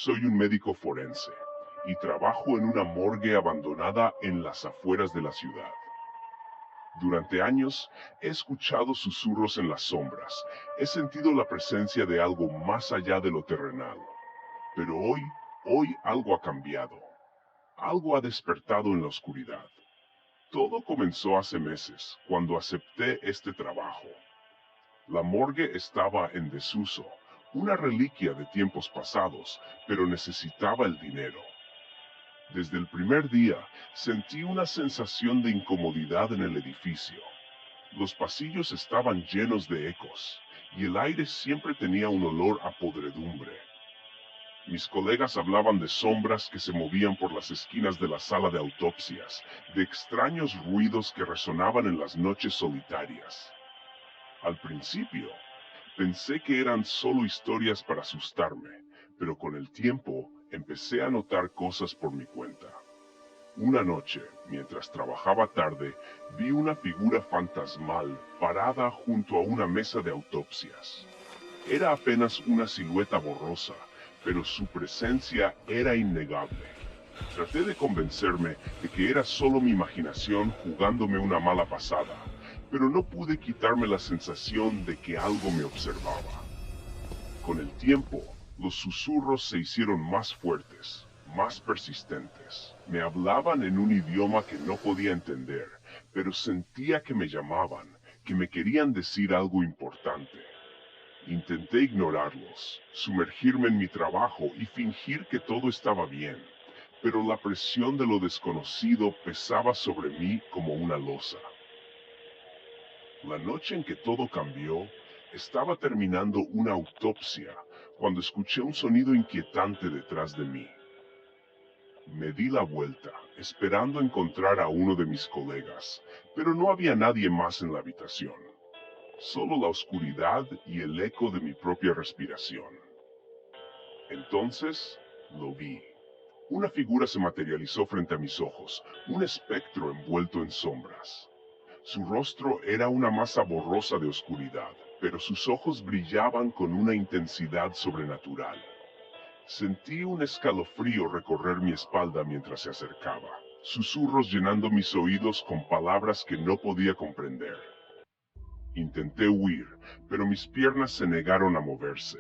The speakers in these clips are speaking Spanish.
Soy un médico forense y trabajo en una morgue abandonada en las afueras de la ciudad. Durante años he escuchado susurros en las sombras, he sentido la presencia de algo más allá de lo terrenal. Pero hoy algo ha cambiado. Algo ha despertado en la oscuridad. Todo comenzó hace meses, cuando acepté este trabajo. La morgue estaba en desuso, una reliquia de tiempos pasados, pero necesitaba el dinero. Desde el primer día sentí una sensación de incomodidad en el edificio. Los pasillos estaban llenos de ecos, y el aire siempre tenía un olor a podredumbre. Mis colegas hablaban de sombras que se movían por las esquinas de la sala de autopsias, de extraños ruidos que resonaban en las noches solitarias. Al principio, pensé que eran solo historias para asustarme, pero con el tiempo empecé a notar cosas por mi cuenta. Una noche, mientras trabajaba tarde, vi una figura fantasmal parada junto a una mesa de autopsias. Era apenas una silueta borrosa, pero su presencia era innegable. Traté de convencerme de que era solo mi imaginación jugándome una mala pasada, pero no pude quitarme la sensación de que algo me observaba. Con el tiempo, los susurros se hicieron más fuertes, más persistentes. Me hablaban en un idioma que no podía entender, pero sentía que me llamaban, que me querían decir algo importante. Intenté ignorarlos, sumergirme en mi trabajo y fingir que todo estaba bien, pero la presión de lo desconocido pesaba sobre mí como una losa. La noche en que todo cambió, estaba terminando una autopsia cuando escuché un sonido inquietante detrás de mí. Me di la vuelta, esperando encontrar a uno de mis colegas, pero no había nadie más en la habitación. Solo la oscuridad y el eco de mi propia respiración. Entonces, lo vi. Una figura se materializó frente a mis ojos, un espectro envuelto en sombras. Su rostro era una masa borrosa de oscuridad, pero sus ojos brillaban con una intensidad sobrenatural. Sentí un escalofrío recorrer mi espalda mientras se acercaba, susurros llenando mis oídos con palabras que no podía comprender. Intenté huir, pero mis piernas se negaron a moverse.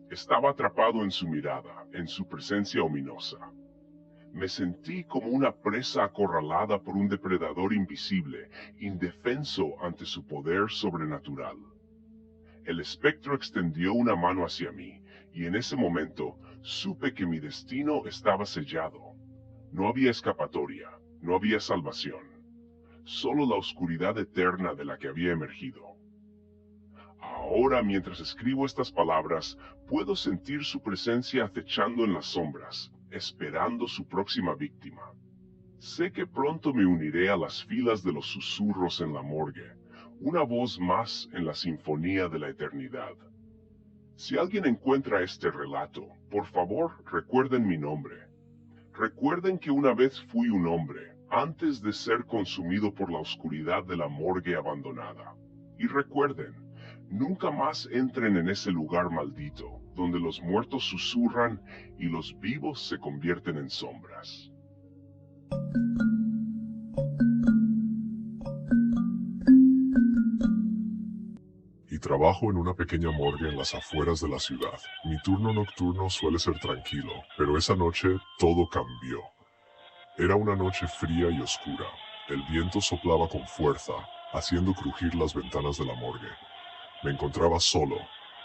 Estaba atrapado en su mirada, en su presencia ominosa. Me sentí como una presa acorralada por un depredador invisible, indefenso ante su poder sobrenatural. El espectro extendió una mano hacia mí, y en ese momento supe que mi destino estaba sellado. No había escapatoria, no había salvación, solo la oscuridad eterna de la que había emergido. Ahora, mientras escribo estas palabras, puedo sentir su presencia acechando en las sombras, esperando su próxima víctima. Sé que pronto me uniré a las filas de los susurros en la morgue, una voz más en la sinfonía de la eternidad. Si alguien encuentra este relato, por favor recuerden mi nombre. Recuerden que una vez fui un hombre, antes de ser consumido por la oscuridad de la morgue abandonada. Y recuerden, nunca más entren en ese lugar maldito, donde los muertos susurran y los vivos se convierten en sombras. Y trabajo en una pequeña morgue en las afueras de la ciudad. Mi turno nocturno suele ser tranquilo, pero esa noche todo cambió. Era una noche fría y oscura. El viento soplaba con fuerza, haciendo crujir las ventanas de la morgue. Me encontraba solo,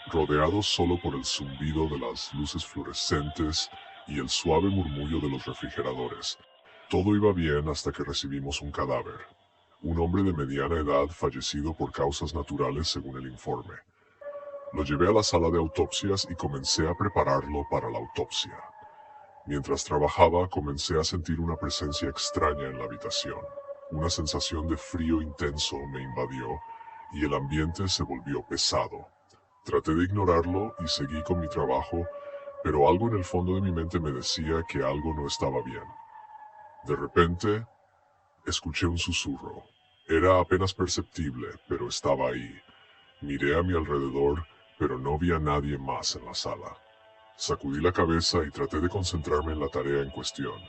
rodeado solo por el zumbido de las luces fluorescentes y el suave murmullo de los refrigeradores. Todo iba bien hasta que recibimos un cadáver. Un hombre de mediana edad fallecido por causas naturales según el informe. Lo llevé a la sala de autopsias y comencé a prepararlo para la autopsia. Mientras trabajaba, comencé a sentir una presencia extraña en la habitación. Una sensación de frío intenso me invadió y el ambiente se volvió pesado. Traté de ignorarlo y seguí con mi trabajo, pero algo en el fondo de mi mente me decía que algo no estaba bien. De repente, escuché un susurro. Era apenas perceptible, pero estaba ahí. Miré a mi alrededor, pero no vi a nadie más en la sala. Sacudí la cabeza y traté de concentrarme en la tarea en cuestión,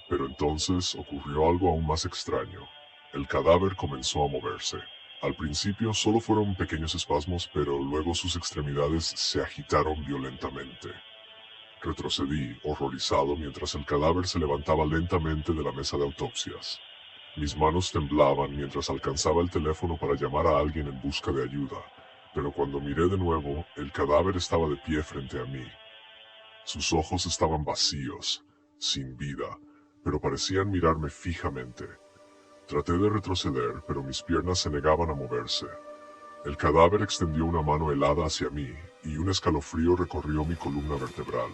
pero entonces ocurrió algo aún más extraño. El cadáver comenzó a moverse. Al principio solo fueron pequeños espasmos, pero luego sus extremidades se agitaron violentamente. Retrocedí, horrorizado, mientras el cadáver se levantaba lentamente de la mesa de autopsias. Mis manos temblaban mientras alcanzaba el teléfono para llamar a alguien en busca de ayuda, pero cuando miré de nuevo, el cadáver estaba de pie frente a mí. Sus ojos estaban vacíos, sin vida, pero parecían mirarme fijamente. Traté de retroceder, pero mis piernas se negaban a moverse. El cadáver extendió una mano helada hacia mí, y un escalofrío recorrió mi columna vertebral.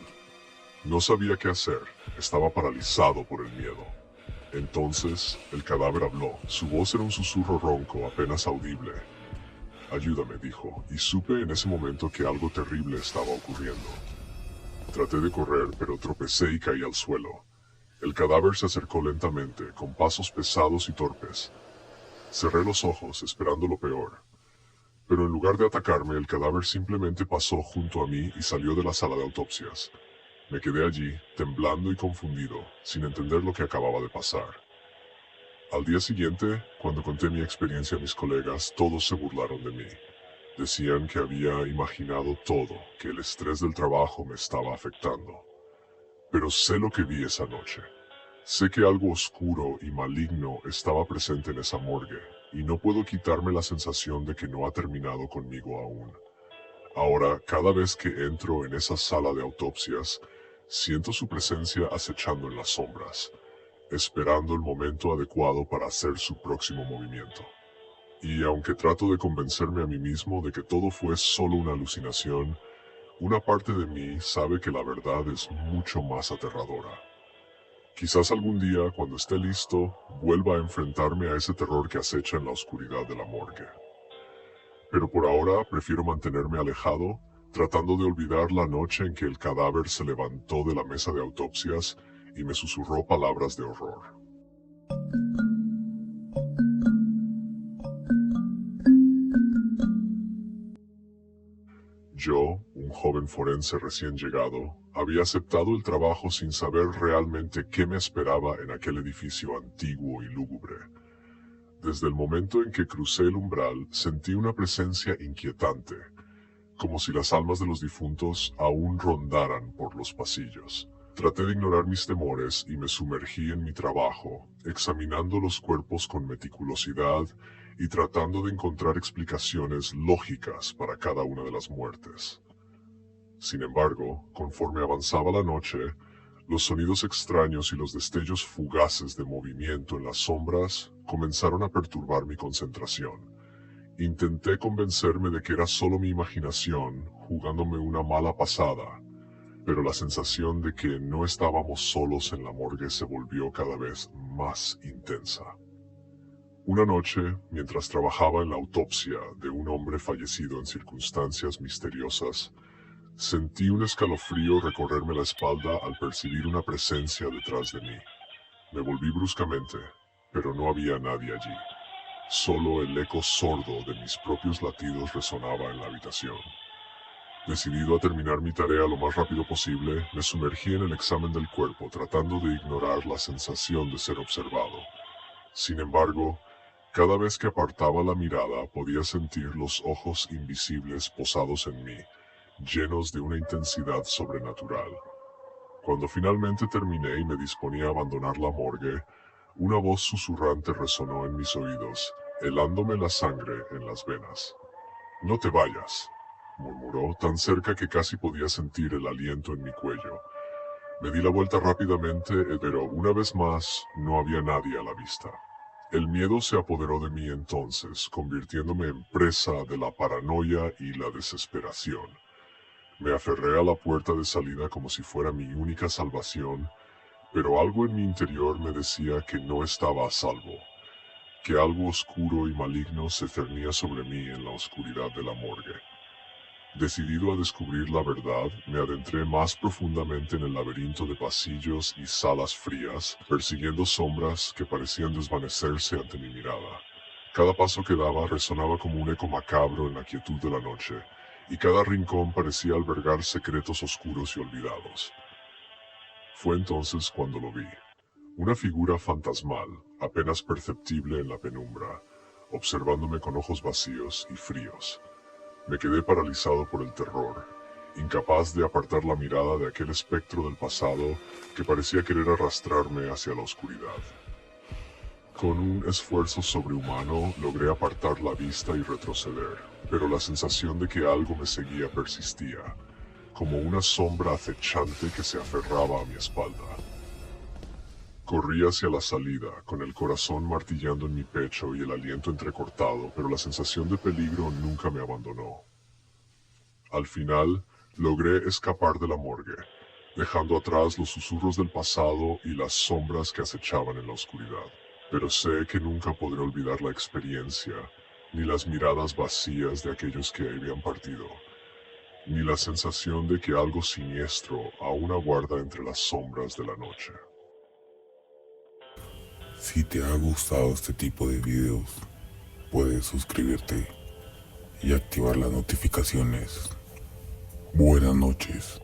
No sabía qué hacer, estaba paralizado por el miedo. Entonces, el cadáver habló. Su voz era un susurro ronco, apenas audible. «Ayúdame», dijo, y supe en ese momento que algo terrible estaba ocurriendo. Traté de correr, pero tropecé y caí al suelo. El cadáver se acercó lentamente, con pasos pesados y torpes. Cerré los ojos, esperando lo peor. Pero en lugar de atacarme, el cadáver simplemente pasó junto a mí y salió de la sala de autopsias. Me quedé allí, temblando y confundido, sin entender lo que acababa de pasar. Al día siguiente, cuando conté mi experiencia a mis colegas, todos se burlaron de mí. Decían que había imaginado todo, que el estrés del trabajo me estaba afectando. Pero sé lo que vi esa noche. Sé que algo oscuro y maligno estaba presente en esa morgue, y no puedo quitarme la sensación de que no ha terminado conmigo aún. Ahora, cada vez que entro en esa sala de autopsias, siento su presencia acechando en las sombras, esperando el momento adecuado para hacer su próximo movimiento. Y aunque trato de convencerme a mí mismo de que todo fue solo una alucinación, una parte de mí sabe que la verdad es mucho más aterradora. Quizás algún día, cuando esté listo, vuelva a enfrentarme a ese terror que acecha en la oscuridad de la morgue. Pero por ahora prefiero mantenerme alejado, tratando de olvidar la noche en que el cadáver se levantó de la mesa de autopsias y me susurró palabras de horror. Yo, un joven forense recién llegado, había aceptado el trabajo sin saber realmente qué me esperaba en aquel edificio antiguo y lúgubre. Desde el momento en que crucé el umbral, sentí una presencia inquietante, como si las almas de los difuntos aún rondaran por los pasillos. Traté de ignorar mis temores y me sumergí en mi trabajo, examinando los cuerpos con meticulosidad y tratando de encontrar explicaciones lógicas para cada una de las muertes. Sin embargo, conforme avanzaba la noche, los sonidos extraños y los destellos fugaces de movimiento en las sombras comenzaron a perturbar mi concentración. Intenté convencerme de que era solo mi imaginación jugándome una mala pasada, pero la sensación de que no estábamos solos en la morgue se volvió cada vez más intensa. Una noche, mientras trabajaba en la autopsia de un hombre fallecido en circunstancias misteriosas, sentí un escalofrío recorrerme la espalda al percibir una presencia detrás de mí. Me volví bruscamente, pero no había nadie allí. Solo el eco sordo de mis propios latidos resonaba en la habitación. Decidido a terminar mi tarea lo más rápido posible, me sumergí en el examen del cuerpo, tratando de ignorar la sensación de ser observado. Sin embargo, cada vez que apartaba la mirada podía sentir los ojos invisibles posados en mí, llenos de una intensidad sobrenatural. Cuando finalmente terminé y me disponía a abandonar la morgue, una voz susurrante resonó en mis oídos, helándome la sangre en las venas. «No te vayas», murmuró, tan cerca que casi podía sentir el aliento en mi cuello. Me di la vuelta rápidamente, pero una vez más no había nadie a la vista. El miedo se apoderó de mí entonces, convirtiéndome en presa de la paranoia y la desesperación. Me aferré a la puerta de salida como si fuera mi única salvación, pero algo en mi interior me decía que no estaba a salvo, que algo oscuro y maligno se cernía sobre mí en la oscuridad de la morgue. Decidido a descubrir la verdad, me adentré más profundamente en el laberinto de pasillos y salas frías, persiguiendo sombras que parecían desvanecerse ante mi mirada. Cada paso que daba resonaba como un eco macabro en la quietud de la noche, y cada rincón parecía albergar secretos oscuros y olvidados. Fue entonces cuando lo vi, una figura fantasmal, apenas perceptible en la penumbra, observándome con ojos vacíos y fríos. Me quedé paralizado por el terror, incapaz de apartar la mirada de aquel espectro del pasado que parecía querer arrastrarme hacia la oscuridad. Con un esfuerzo sobrehumano logré apartar la vista y retroceder, pero la sensación de que algo me seguía persistía, como una sombra acechante que se aferraba a mi espalda. Corrí hacia la salida, con el corazón martillando en mi pecho y el aliento entrecortado, pero la sensación de peligro nunca me abandonó. Al final, logré escapar de la morgue, dejando atrás los susurros del pasado y las sombras que acechaban en la oscuridad. Pero sé que nunca podré olvidar la experiencia, ni las miradas vacías de aquellos que habían partido, ni la sensación de que algo siniestro aún aguarda entre las sombras de la noche. Si te ha gustado este tipo de videos, puedes suscribirte y activar las notificaciones. Buenas noches.